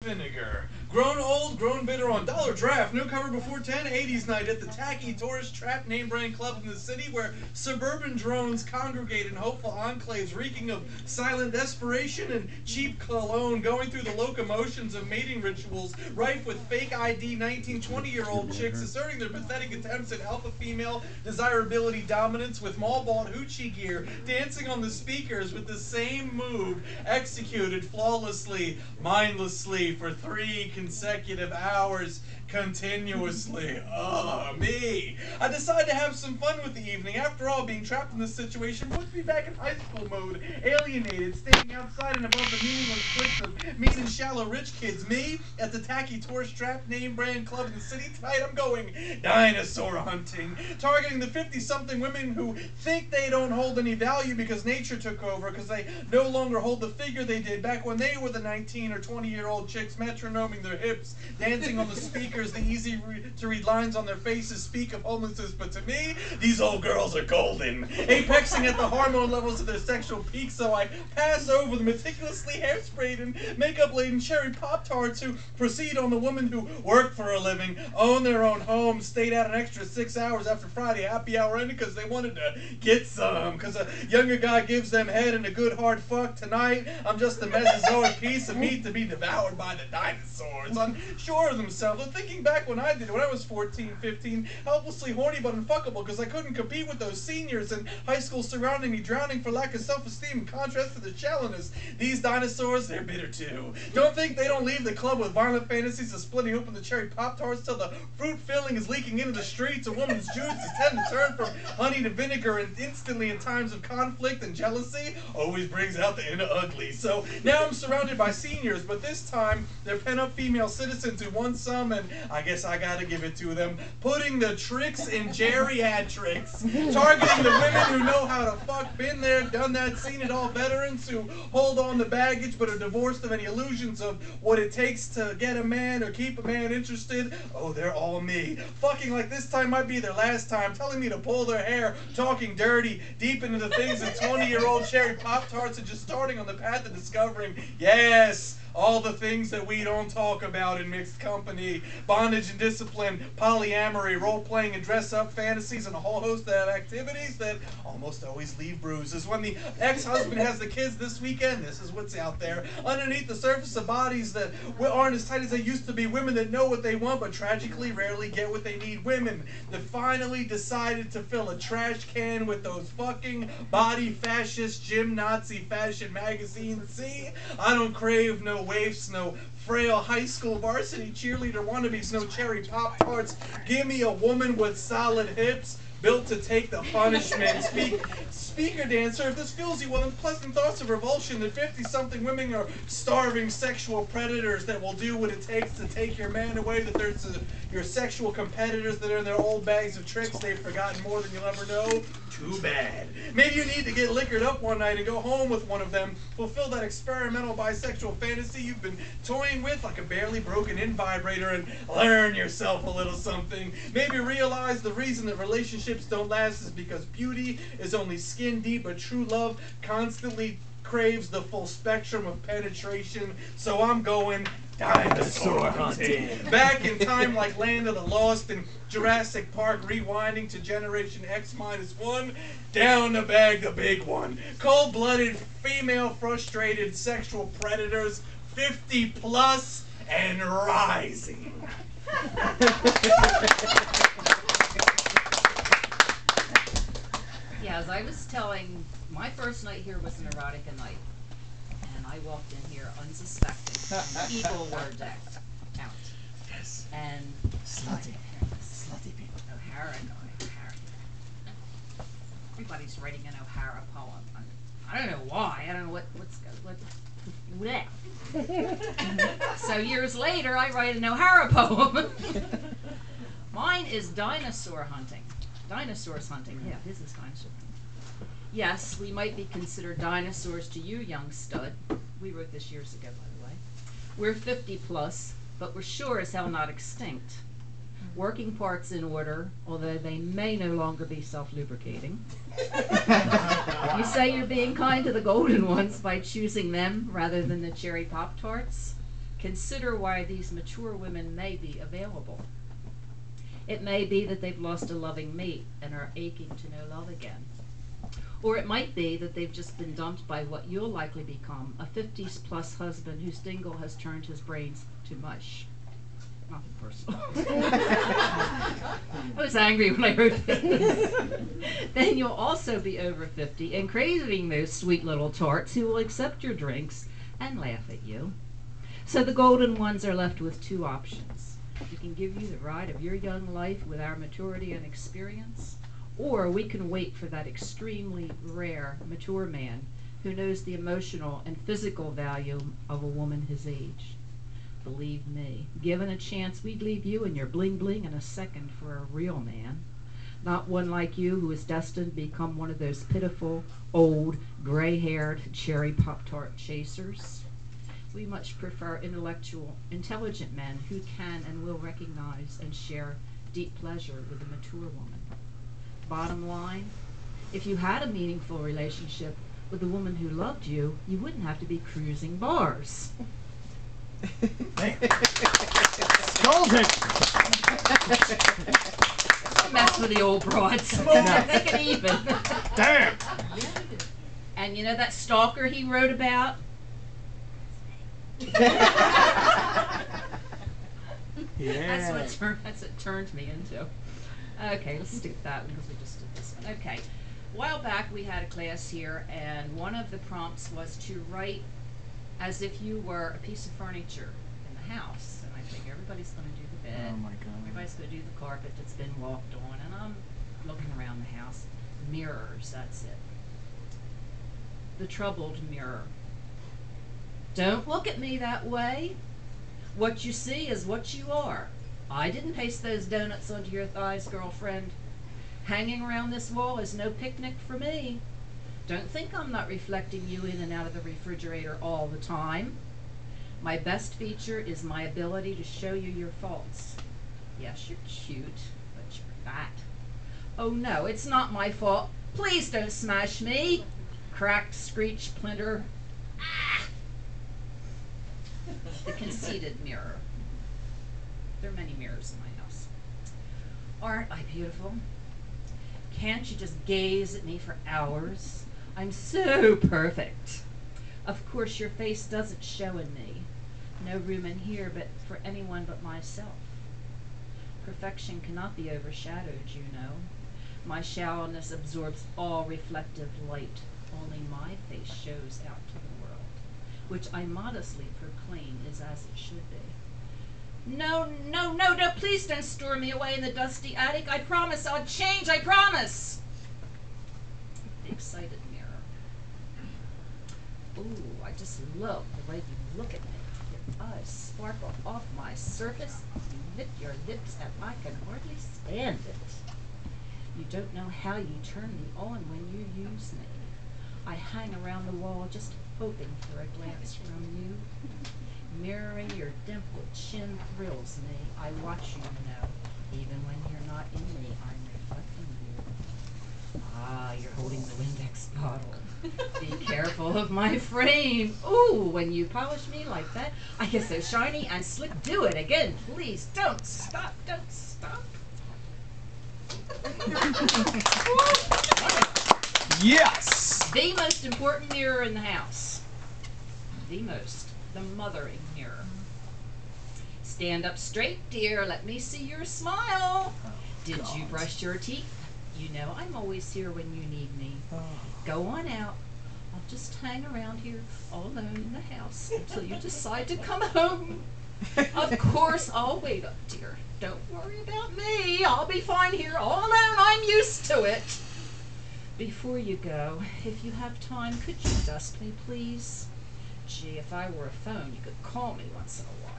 Vinegar. Grown old, grown bitter on Dollar Draft. No cover before 10. 80s night at the tacky tourist trap name brand club in the city where suburban drones congregate in hopeful enclaves reeking of silent desperation and cheap cologne, going through the locomotions of mating rituals rife with fake ID 19, 20-year-old chicks asserting their pathetic attempts at alpha female desirability dominance with mall-bought hoochie gear, dancing on the speakers with the same move executed flawlessly, mindlessly for 3 consecutive hours continuously. Oh, me. I decided to have some fun with the evening. After all, being trapped in this situation puts me back in high school mode, alienated, standing outside and above the meaningless cliques of mean and shallow rich kids. Me, at the tacky tourist trap name brand club in the city tonight, I'm going dinosaur hunting, targeting the 50-something women who think they don't hold any value because nature took over, because they no longer hold the figure they did back when they were the 19 or 20-year-old chicks metronoming their hips, dancing on the speakers. The easy to read lines on their faces speak of homelessness, but to me, these old girls are golden, apexing at the hormone levels of their sexual peak, so I pass over the meticulously hairsprayed and makeup-laden cherry Pop-Tarts who proceed on the women who work for a living, own their own homes, stayed out an extra 6 hours after Friday happy hour ended because they wanted to get some, because a younger guy gives them head and a good hard fuck. Tonight, I'm just a Mesozoic piece of meat to be devoured by the dinosaurs, unsure of themselves. I'm thinking back when I did it, when I was 14, 15, helplessly horny but unfuckable because I couldn't compete with those seniors in high school surrounding me, drowning for lack of self-esteem in contrast to the shallowness. These dinosaurs, they're bitter too. Don't think they don't leave the club with violent fantasies of splitting open the cherry Pop-Tarts till the fruit filling is leaking into the streets. A woman's juices tend to turn from honey to vinegar, and instantly in times of conflict and jealousy always brings out the inner ugly. So now I'm surrounded by seniors, but this time they're pent-up female citizens who want some, and I guess I gotta give it to them, putting the tricks in geriatrics, targeting the women who know how to fuck, been there, done that, seen it all, veterans who hold on to baggage but are divorced of any illusions of what it takes to get a man or keep a man interested. Oh, they're all me. Fucking like this time might be their last time, telling me to pull their hair, talking dirty, deep into the things that 20-year-old cherry Pop-Tarts are just starting on the path of discovering. Yes, all the things that we don't talk about in mixed company. Bondage and discipline, polyamory, role-playing and dress-up fantasies, and a whole host of activities that almost always leave bruises. When the ex-husband has the kids this weekend, this is what's out there. Underneath the surface of bodies that aren't as tight as they used to be. Women that know what they want but tragically rarely get what they need. Women that finally decided to fill a trash can with those fucking body fascist gym Nazi fashion magazines. See, I don't crave no waifs, no frail high school varsity cheerleader wannabes, no cherry Pop-Tarts. Give me a woman with solid hips, built to take the punishment. Speaker dancer, if this fills you with unpleasant thoughts of revulsion that 50-something women are starving sexual predators that will do what it takes to take your man away, that there's your sexual competitors that are in their old bags of tricks, they've forgotten more than you'll ever know, too bad. Maybe you need to get liquored up one night and go home with one of them, fulfill that experimental bisexual fantasy you've been toying with like a barely broken-in vibrator, and learn yourself a little something. Maybe realize the reason that relationships don't last is because beauty is only skin deep, but true love constantly craves the full spectrum of penetration. So I'm going dinosaur hunting. Back in time like Land of the Lost and Jurassic Park, rewinding to Generation X-1, down to bag the big one. Cold-blooded, female frustrated sexual predators, 50 plus and rising. Yeah, as I was telling, my first night here was an erotica night, and I walked in here unsuspecting, and people were decked out. Yes. And Slutty people. O'Hara guy, O'Hara. Everybody's writing an O'Hara poem. I don't know why. I don't know what bleh. So years later, I write an O'Hara poem. Mine is dinosaur hunting. Dinosaurs hunting. Yeah, his is dinosaur hunting. Yes, we might be considered dinosaurs to you, young stud. We wrote this years ago, by the way. We're 50 plus, but we're sure as hell not extinct. Working parts in order, although they may no longer be self-lubricating. You say you're being kind to the golden ones by choosing them rather than the cherry Pop-Tarts. Consider why these mature women may be available. It may be that they've lost a loving mate and are aching to know love again. Or it might be that they've just been dumped by what you'll likely become, a 50s plus husband whose dingle has turned his brains to mush. Nothing personal. I was angry when I wrote this. Then you'll also be over 50 and craving those sweet little tarts who will accept your drinks and laugh at you. So the golden ones are left with two options. We can give you the ride of your young life with our maturity and experience, or we can wait for that extremely rare, mature man who knows the emotional and physical value of a woman his age. Believe me, given a chance, we'd leave you and your bling-bling in a second for a real man. Not one like you who is destined to become one of those pitiful, old, gray-haired cherry Pop-Tart chasers. We much prefer intellectual, intelligent men who can and will recognize and share deep pleasure with a mature woman. Bottom line, if you had a meaningful relationship with a woman who loved you, you wouldn't have to be cruising bars. Golden! Mess with the old broads. Take it even. Damn! And you know that stalker he wrote about? Yeah. That's what turned me into. Okay, let's skip that one because we just did this one. Okay. A while back we had a class here, and one of the prompts was to write as if you were a piece of furniture in the house. And I think everybody's going to do the bed. Oh my God. Everybody's going to do the carpet that's been walked on. And I'm looking around the house. Mirrors, that's it. The troubled mirror. Don't look at me that way. What you see is what you are. I didn't paste those donuts onto your thighs, girlfriend. Hanging around this wall is no picnic for me. Don't think I'm not reflecting you in and out of the refrigerator all the time. My best feature is my ability to show you your faults. Yes, you're cute, but you're fat. Oh no, it's not my fault. Please don't smash me. Cracked, screech, splinter. Ah! The conceited mirror. There are many mirrors in my house. Aren't I beautiful? Can't you just gaze at me for hours? I'm so perfect. Of course, your face doesn't show in me. No room in here but for anyone but myself. Perfection cannot be overshadowed, you know. My shallowness absorbs all reflective light. Only my face shows out to the world, which I modestly proclaim is as it should be. No, please don't store me away in the dusty attic. I promise I'll change, I promise. The excited mirror. Ooh, I just love the way you look at me. Your eyes sparkle off my surface. You knit your lips and I can hardly stand it. You don't know how you turn me on when you use me. I hang around the wall just hoping for a glance from you. Mirroring your dimpled chin thrills me. I watch you, even when you're not in me, I'm reflecting you. Ah, you're holding the Windex bottle. Be careful of my frame. Ooh, when you polish me like that, I get so shiny and slick. Do it again, please. Don't stop. Yes! The most important mirror in the house. The mothering mirror. Stand up straight, dear. Let me see your smile. Did you brush your teeth? You know I'm always here when you need me. Go on out. I'll just hang around here all alone in the house until you decide to come home. Of course, I'll wait up, dear. Don't worry about me. I'll be fine here all alone. I'm used to it. Before you go, if you have time, could you dust me, please? Gee, if I were a phone, you could call me once in a while.